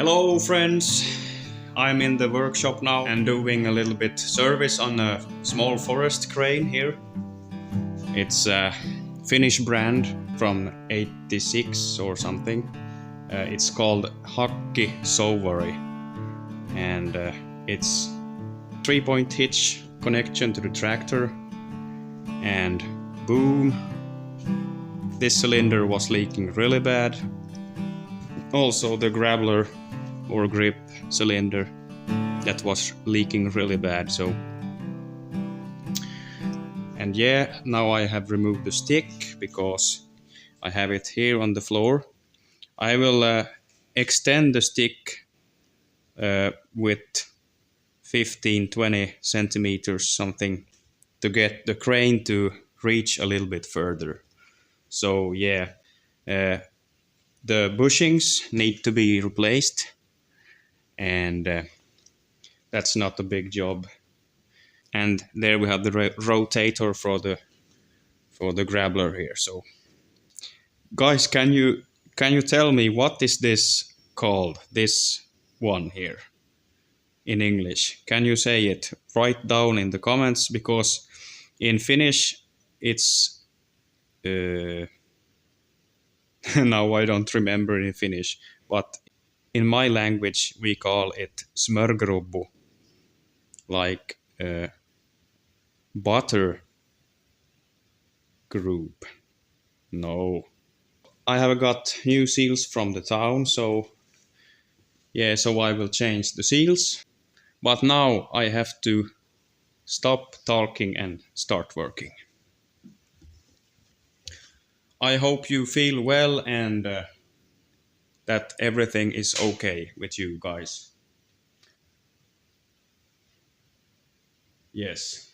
Hello friends, I'm in the workshop now and doing a little bit service on a small forest crane here. It's a Finnish brand from 86 or something. It's called Hakki Souvari and it's 3-point hitch connection to the tractor, and boom, this cylinder was leaking really bad. Also the grabbler or grip cylinder, that was leaking really bad. And yeah, now I have removed the stick because I have it here on the floor. I will extend the stick with 15-20 centimeters something to get the crane to reach a little bit further. So yeah, the bushings need to be replaced, and that's not a big job. And there we have the rotator for the grabbler here. So guys, can you tell me what is this called, this one here, in English? Can you say it? Write down in the comments, because in Finnish it's now I don't remember in Finnish, but in my language we call it smörgårubbu, like butter group. No, I have got new seals from the town, so yeah, so I will change the seals. But now I have to stop talking and start working. I hope you feel well and that everything is okay with you guys. Yes.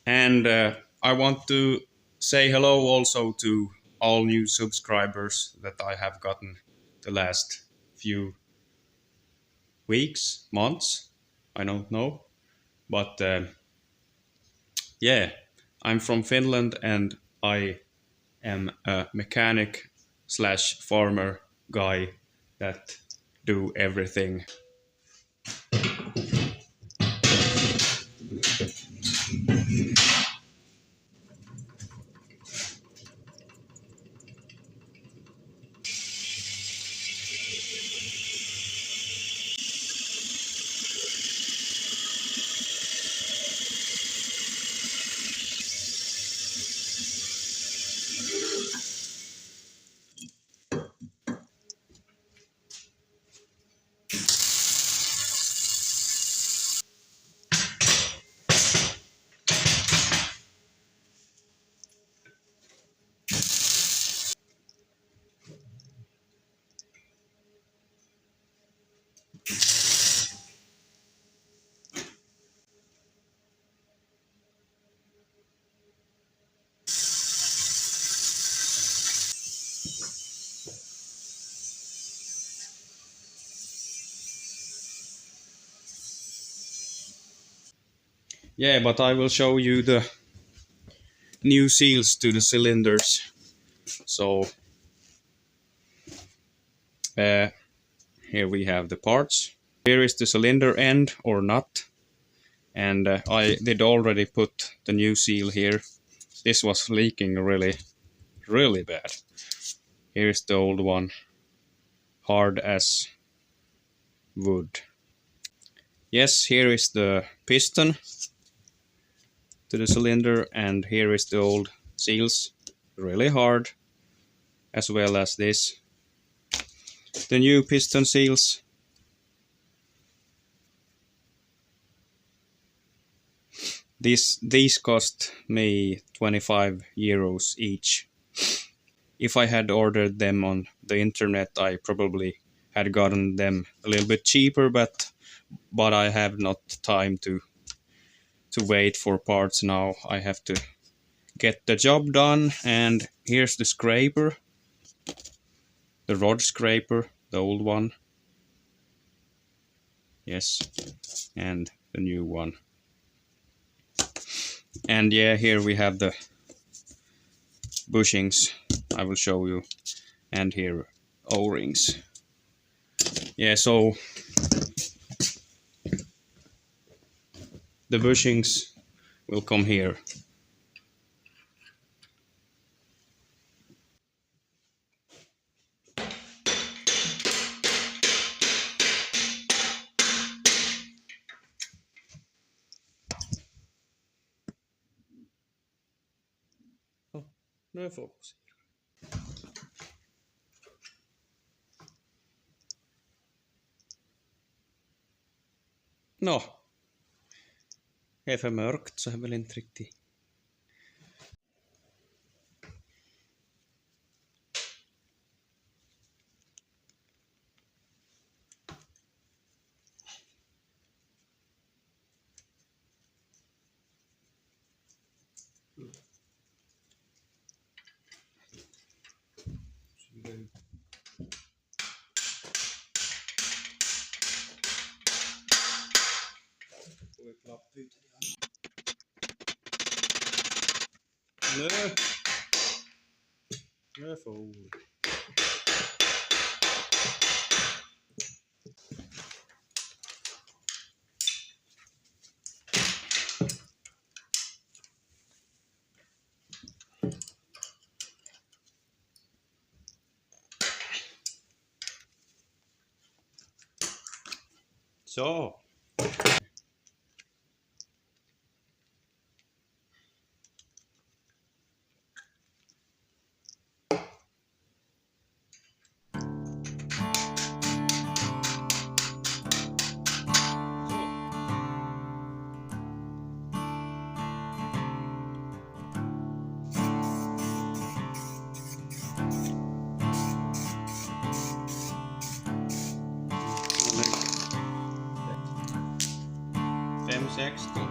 And I want to say hello also to all new subscribers that I have gotten the last few weeks, months, I don't know. But yeah, I'm from Finland and I am a mechanic / farmer guy that do everything. Yeah, but I will show you the new seals to the cylinders. So here we have the parts. Here is the cylinder end or nut, and I did already put the new seal here. This was leaking really bad. Here is the old one, hard as wood. Yes, here is the piston to the cylinder, and here is the old seals, really hard, as well as this. The new piston seals. These cost me 25 euros each. If I had ordered them on the internet, I probably had gotten them a little bit cheaper, but I have not time to wait for parts now. I have to get the job done. And here's the scraper, the rod scraper, the old one. Yes, and the new one. And yeah, here we have the bushings, I will show you, and here O-rings. Yeah, so the bushings will come here. Oh, nu är fokus. Nå, det är för mörkt så jag vill inte riktigt. Nu. Nu är för orolig. Så. Fem, 16.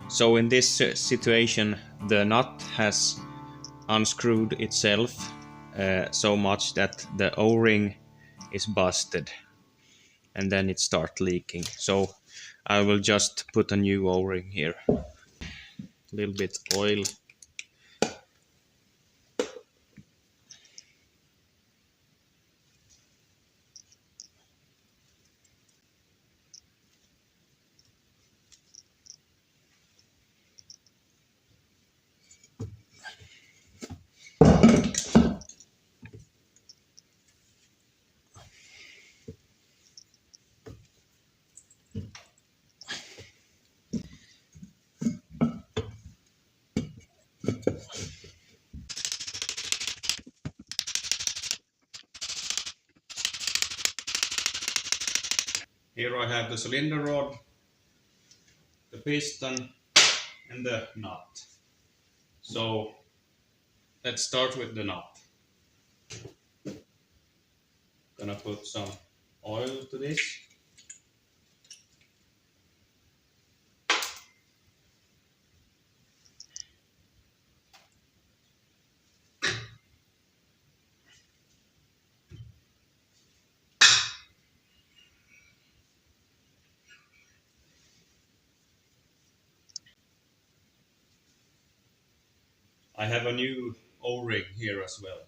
So in this situation, the nut has unscrewed itself so much that the O-ring is busted, and then it starts leaking. So I will just put a new O-ring here. A little bit oil. Here I have the cylinder rod, the piston, and the nut. So let's start with the nut. Gonna put some oil to this. I have a new O-ring here as well.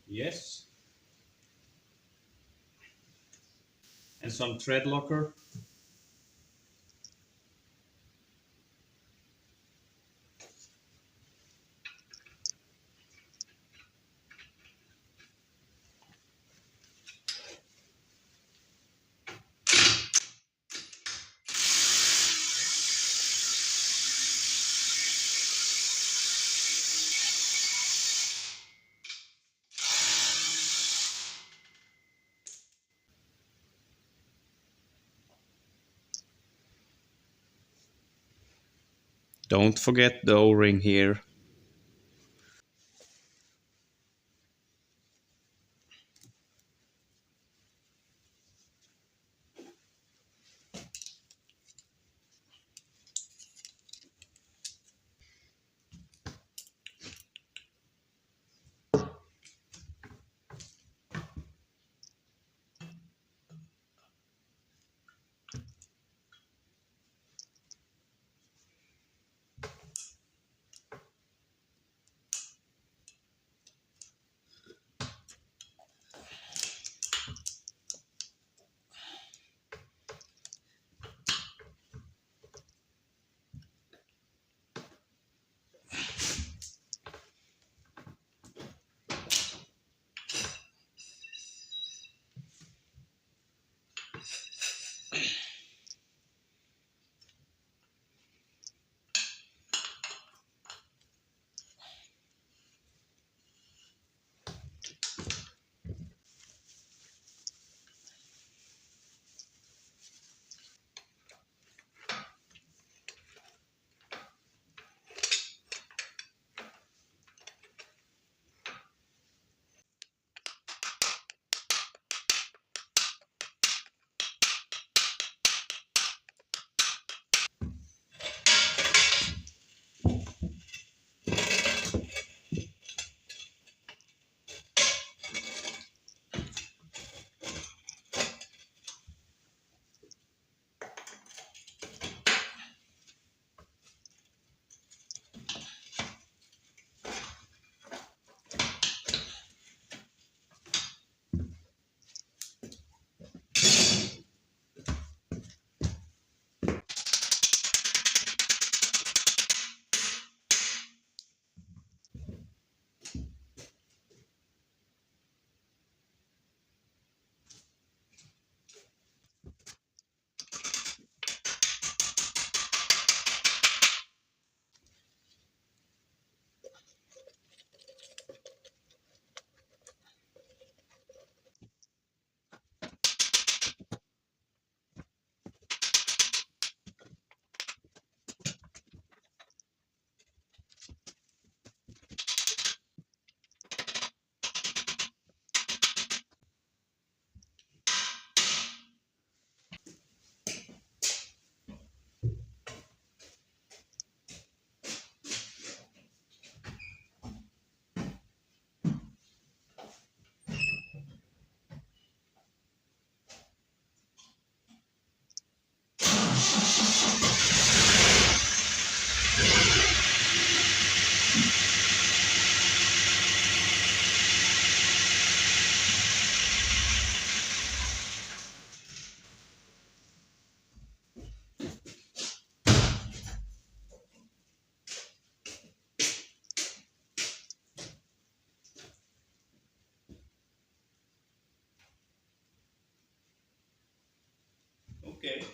Yes. And some thread locker. Don't forget the O-ring here. Okay.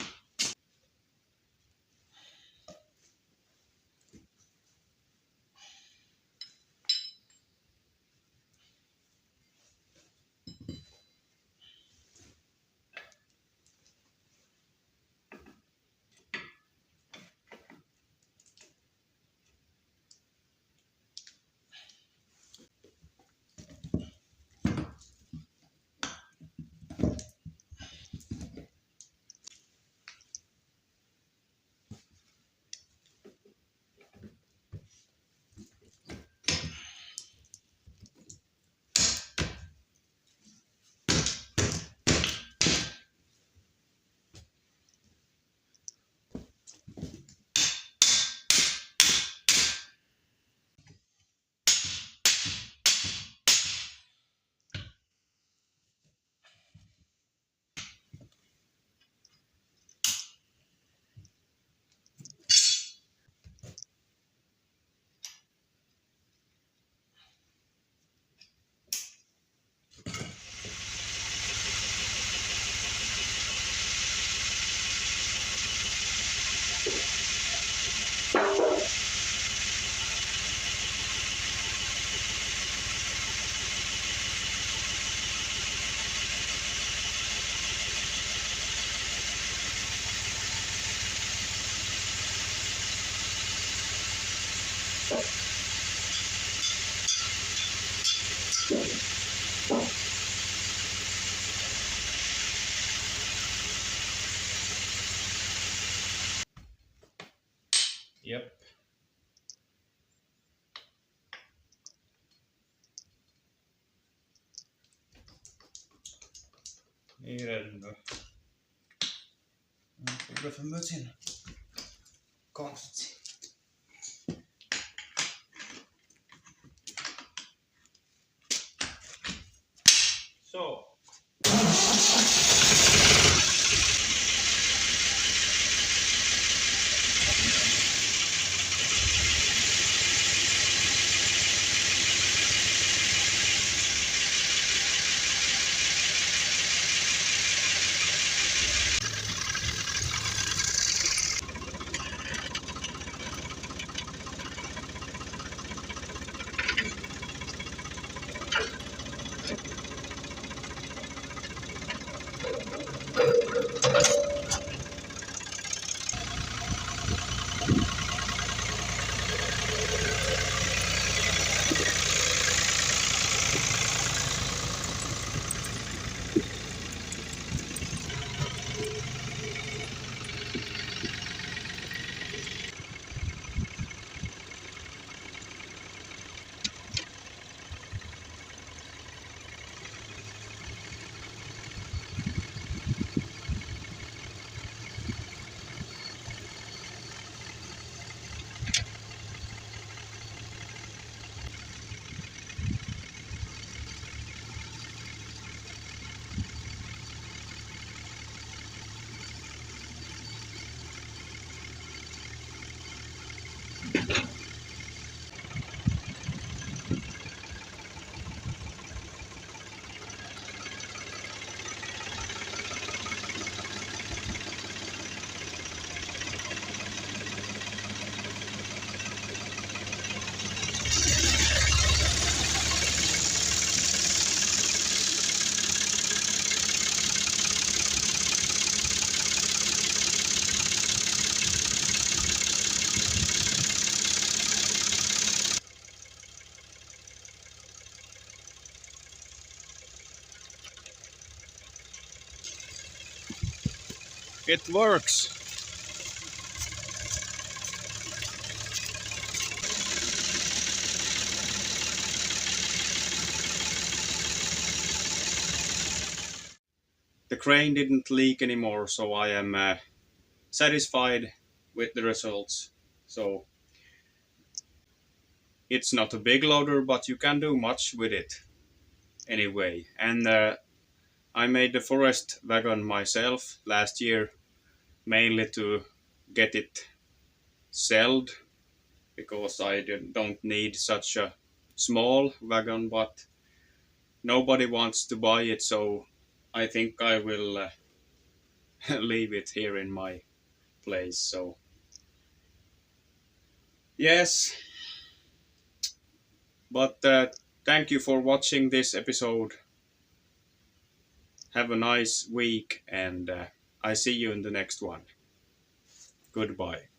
I den då. Vad är det för mötsin? Konstigt. Så. It works. The crane didn't leak anymore, so I am satisfied with the results. So it's not a big loader, but you can do much with it anyway. And I made the forest wagon myself last year, mainly to get it sold, because I don't need such a small wagon, but nobody wants to buy it, so I think I will leave it here in my place. So yes, but thank you for watching this episode. Have a nice week, and I see you in the next one. Goodbye.